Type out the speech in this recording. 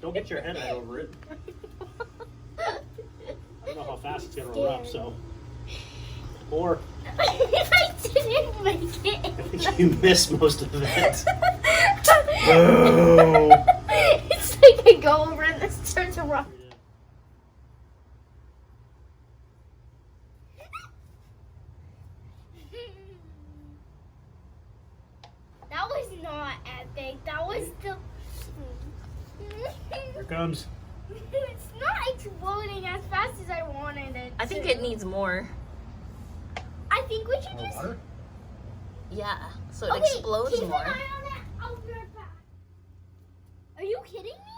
Don't get your head out over it. I don't know how fast it's gonna erupt, so. Or I didn't make it. you missed most of it. Oh. It's like I go over and this turns around. That was not epic. That was the. Here it comes. It's not exploding as fast as I wanted it. I think to. it needs more. I think we should More just. water? Yeah, so it Okay, explodes keep more. an eye on it. I'll be right back. Are you kidding me?